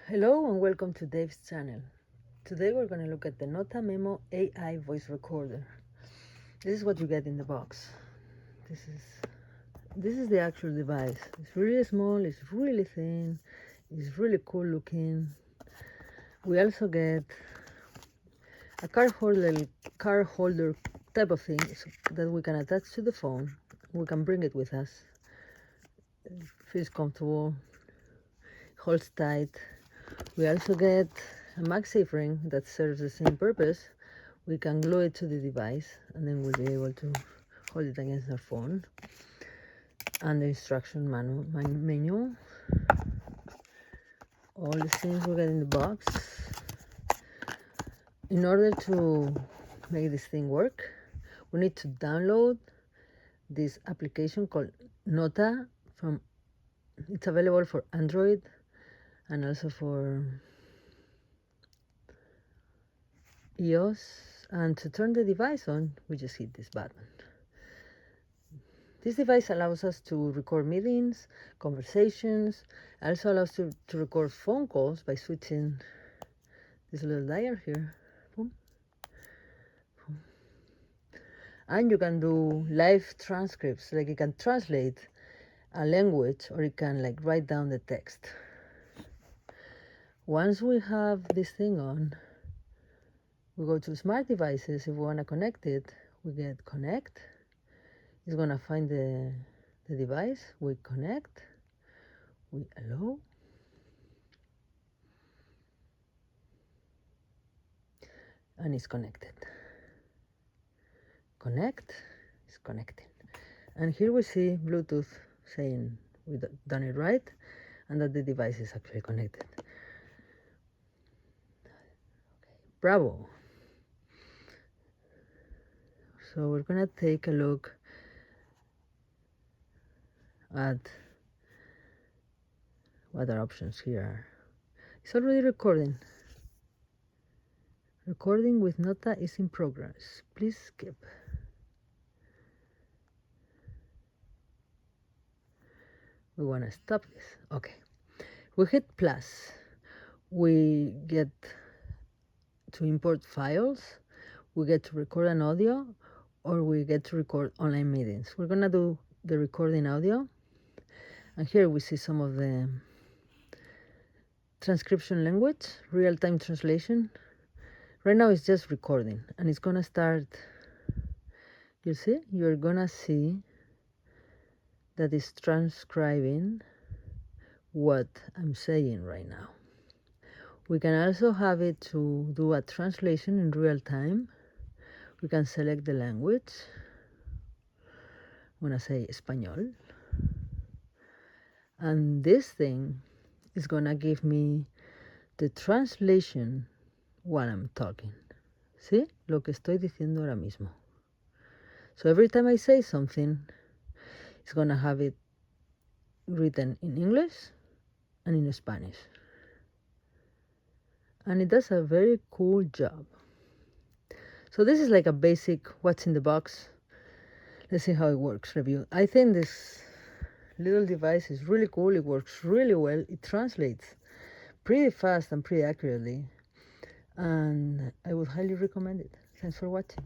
Hello and welcome to Dave's channel. Today we're going to look at the Notta Memo AI voice recorder. This is what you get in the box. This is the actual device. It's really small, it's really thin, it's really cool looking. We also get a card holder type of thing that we can attach to the phone. We can bring it with us. It feels comfortable, holds tight. We also get a MagSafe ring that serves the same purpose. We can glue it to the device and then we'll be able to hold it against our phone. And the instruction menu, all the things we get in the box. In order to make this thing work, we need to download this application called Notta it's available for Android and also for iOS. And to turn the device on, we just hit this button. This device allows us to record meetings, conversations, also allows to record phone calls by switching this little dial here. Boom. Boom. And you can do live transcripts, like you can translate a language or you can like write down the text. Once we have this thing on, we go to smart devices. If we want to connect it, we get connect. It's going to find the device. We connect. We allow. And it's connected. Connect is connecting. And here we see Bluetooth saying we've done it right and that the device is actually connected. Bravo. So we're gonna take a look at what our options here are. It's already recording. Recording with Notta is in progress. Please skip. We want to stop this. Okay. We hit plus. We get to import files. We get to record an audio, or we get to record online meetings. We're going to do the recording audio. And here we see some of the transcription language, real-time translation. Right now it's just recording and it's gonna start. You see, you're gonna see that it's transcribing what I'm saying right now. We can also have it to do a translation in real time. We can select the language. I'm gonna say Español. And this thing is gonna give me the translation while I'm talking. ¿Sí? Lo que estoy diciendo ahora mismo. So every time I say something, it's going to have it written in English and in Spanish. And it does a very cool job. So this is like a basic what's in the box. Let's see how it works review. I think this little device is really cool. It works really well. It translates pretty fast and pretty accurately. And I would highly recommend it. Thanks for watching.